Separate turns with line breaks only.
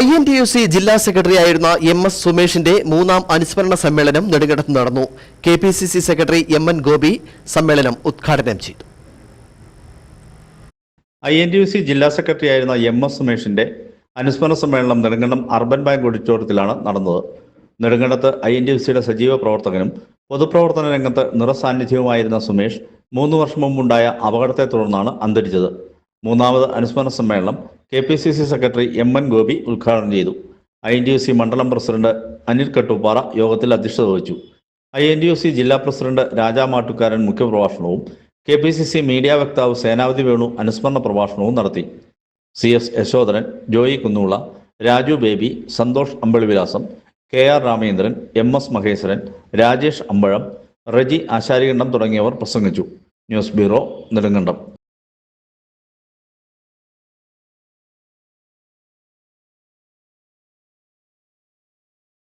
INTUC ജില്ലാ സെക്രട്ടറിയായിരുന്ന MS സുമേഷിന്റെ മൂന്നാം അനുസ്മരണ സമ്മേളനം നെടുങ്കണ്ടത്ത് നടന്നു. KPCC സെക്രട്ടറി MN ഗോപി സമ്മേളനം ഉദ്ഘാടനം ചെയ്തു.
INTUC ജില്ലാ സെക്രട്ടറിയായിരുന്ന MS സുമേഷിന്റെ അനുസ്മരണ സമ്മേളനം നെടുങ്കണ്ടം അർബൻ ബാങ്ക് ഓഡിറ്റോറിയത്തിലാണ് നടന്നത്. നെടുങ്കണ്ടത്ത് INTUCയുടെ സജീവ പ്രവർത്തകനും പൊതുപ്രവർത്തന രംഗത്ത് നിറസാന്നിധ്യവുമായിരുന്ന സുമേഷ് 3 വർഷം മുമ്പുണ്ടായ അപകടത്തെ തുടർന്നാണ് അന്തരിച്ചത്. മൂന്നാമത് അനുസ്മരണ സമ്മേളനം KPCC സെക്രട്ടറി MN ഗോപി ഉദ്ഘാടനം ചെയ്തു. INTUC മണ്ഡലം പ്രസിഡന്റ് അനിൽ കട്ടുപ്പാറ യോഗത്തിൽ അധ്യക്ഷത വഹിച്ചു. INTUC ജില്ലാ പ്രസിഡന്റ് രാജാ മാട്ടുകാരൻ മുഖ്യപ്രഭാഷണവും KPCC മീഡിയ വക്താവ് സേനാപതി വേണു അനുസ്മരണ പ്രഭാഷണവും നടത്തി. CS Yashodharan, Joy Kunnoola, Raju Baby, Santhosh Ambalivilasam, KR Ramendran, MS Maheswaran, Rajesh Ambazham, Reji Asharikandam തുടങ്ങിയവർ പ്രസംഗിച്ചു. News bureau, Nedumkandam.